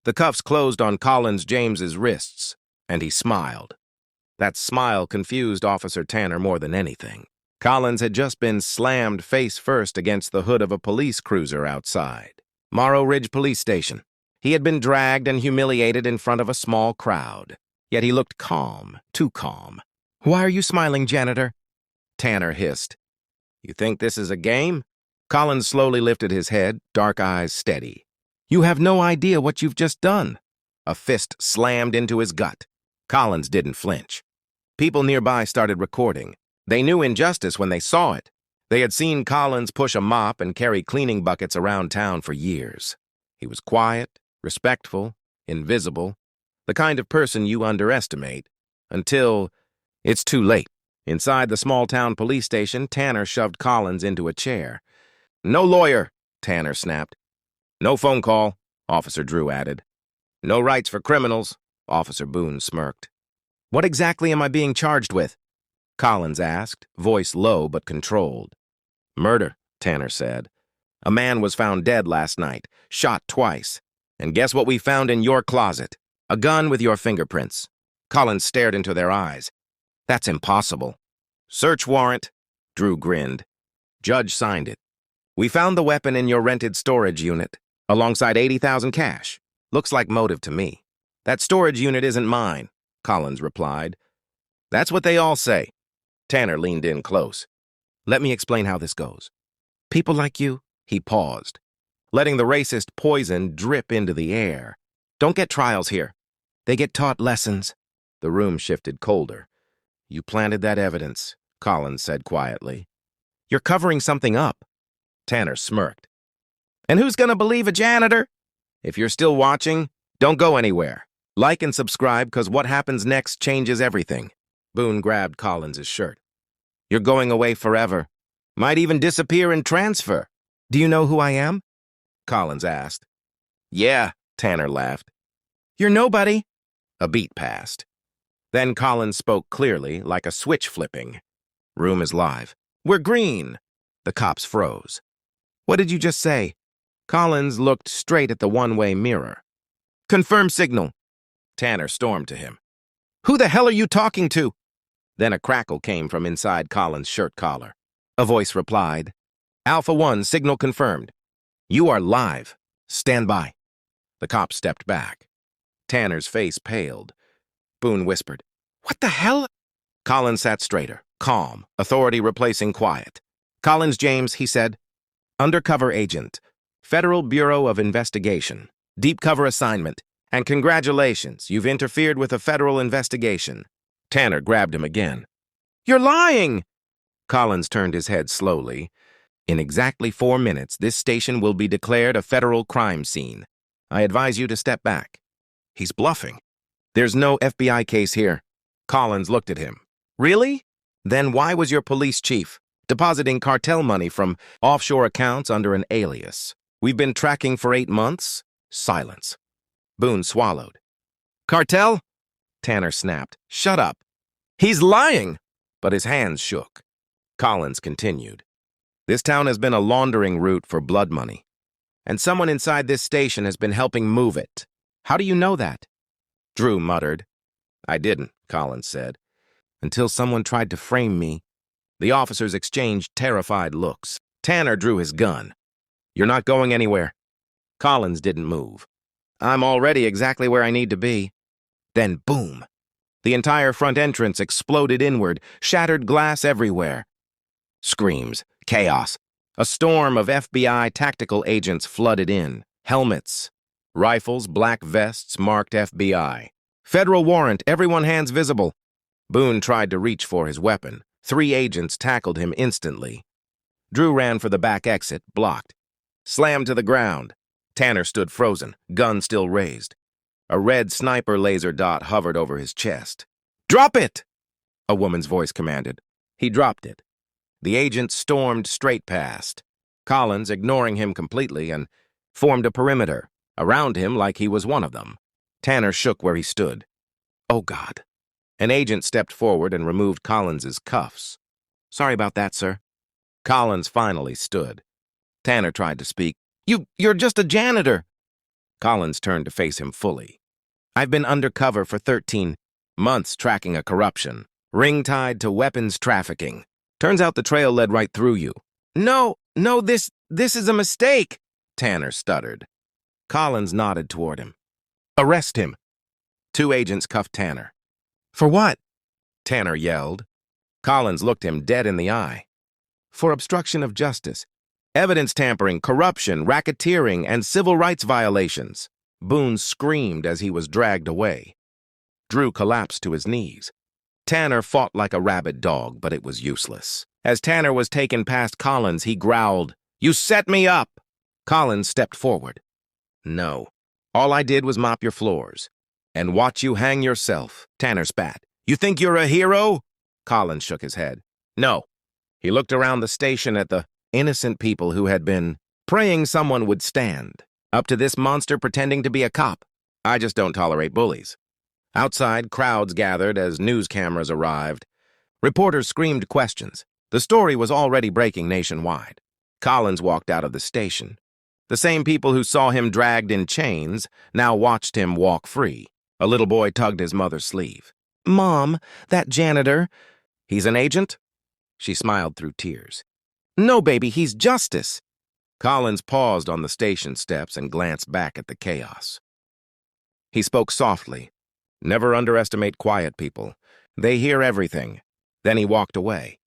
The cuffs closed on Collins James's wrists, and he smiled. That smile confused Officer Tanner more than anything. Collins had just been slammed face first against the hood of a police cruiser outside Morrow Ridge Police Station. He had been dragged and humiliated in front of a small crowd, yet he looked calm, too calm. "Why are you smiling, janitor?" Tanner hissed. "You think this is a game?" Collins slowly lifted his head, dark eyes steady. "You have no idea what you've just done." A fist slammed into his gut. Collins didn't flinch. People nearby started recording. They knew injustice when they saw it. They had seen Collins push a mop and carry cleaning buckets around town for years. He was quiet, respectful, invisible, the kind of person you underestimate until it's too late. Inside the small-town police station, Tanner shoved Collins into a chair. "No lawyer," Tanner snapped. "No phone call," Officer Drew added. "No rights for criminals," Officer Boone smirked. "What exactly am I being charged with?" Collins asked, voice low but controlled. "Murder," Tanner said. "A man was found dead last night, shot twice. And guess what we found in your closet? A gun with your fingerprints." Collins stared into their eyes. "That's impossible." "Search warrant," Drew grinned. Judge signed it. "We found the weapon in your rented storage unit, alongside $80,000 cash. Looks like motive to me." "That storage unit isn't mine," Collins replied. "That's what they all say." Tanner leaned in close. "Let me explain how this goes. People like you," he paused, letting the racist poison drip into the air, "don't get trials here. They get taught lessons." The room shifted colder. "You planted that evidence," Collins said quietly. "You're covering something up." Tanner smirked. "And who's gonna believe a janitor?" "If you're still watching, don't go anywhere. Like and subscribe, because what happens next changes everything." Boone grabbed Collins' shirt. "You're going away forever. Might even disappear and transfer." "Do you know who I am?" Collins asked. "Yeah," Tanner laughed. "You're nobody." A beat passed. Then Collins spoke clearly, like a switch flipping. "Room is live." "We're green." The cops froze. "What did you just say?" Collins looked straight at the one-way mirror. "Confirm signal." Tanner stormed to him. "Who the hell are you talking to?" Then a crackle came from inside Collins' shirt collar. A voice replied, "Alpha 1, signal confirmed. You are live. Stand by." The cop stepped back. Tanner's face paled. Boone whispered, "What the hell?" Collins sat straighter, calm, authority replacing quiet. "Collins James," he said. "Undercover agent. Federal Bureau of Investigation. Deep cover assignment. And congratulations, you've interfered with a federal investigation." Tanner grabbed him again. "You're lying!" Collins turned his head slowly. "In exactly 4 minutes, this station will be declared a federal crime scene. I advise you to step back." "He's bluffing." "There's no FBI case here." Collins looked at him. "Really? Then why was your police chief depositing cartel money from offshore accounts under an alias? We've been tracking for 8 months." Silence. Boone swallowed. "Cartel?" Tanner snapped. "Shut up." "He's lying!" But his hands shook. Collins continued. "This town has been a laundering route for blood money. And someone inside this station has been helping move it. How do you know that?" Drew muttered. "I didn't," Collins said, "until someone tried to frame me." The officers exchanged terrified looks. Tanner drew his gun. "You're not going anywhere." Collins didn't move. "I'm already exactly where I need to be." Then boom! The entire front entrance exploded inward, shattered glass everywhere. Screams, chaos. A storm of FBI tactical agents flooded in. Helmets, rifles, black vests marked FBI. "Federal warrant, everyone hands visible." Boone tried to reach for his weapon. 3 agents tackled him instantly. Drew ran for the back exit, blocked. Slammed to the ground. Tanner stood frozen, gun still raised. A red sniper laser dot hovered over his chest. "Drop it!" a woman's voice commanded. He dropped it. The agent stormed straight past. Collins, ignoring him completely, and formed a perimeter around him like he was one of them. Tanner shook where he stood. "Oh, God." An agent stepped forward and removed Collins's cuffs. "Sorry about that, sir." Collins finally stood. Tanner tried to speak. You're just a janitor." Collins turned to face him fully. I've been undercover for 13 months tracking a corruption, ring tied to weapons trafficking. Turns out the trail led right through you. No, this is a mistake, Tanner stuttered. Collins nodded toward him. Arrest him. 2 agents cuffed Tanner. For what? Tanner yelled. Collins looked him dead in the eye. For obstruction of justice, evidence tampering, corruption, racketeering, and civil rights violations. Boone screamed as he was dragged away. Drew collapsed to his knees. Tanner fought like a rabid dog, but it was useless. As Tanner was taken past Collins, he growled, "You set me up!" Collins stepped forward. No. All I did was mop your floors. And watch you hang yourself, Tanner spat. You think you're a hero? Collins shook his head. No. He looked around the station at the innocent people who had been praying someone would stand, up to this monster pretending to be a cop. I just don't tolerate bullies. Outside, crowds gathered as news cameras arrived. Reporters screamed questions. The story was already breaking nationwide. Collins walked out of the station. The same people who saw him dragged in chains now watched him walk free. A little boy tugged his mother's sleeve. Mom, that janitor. He's an agent? She smiled through tears. No, baby, he's justice. Collins paused on the station steps and glanced back at the chaos. He spoke softly. Never underestimate quiet people. They hear everything. Then he walked away.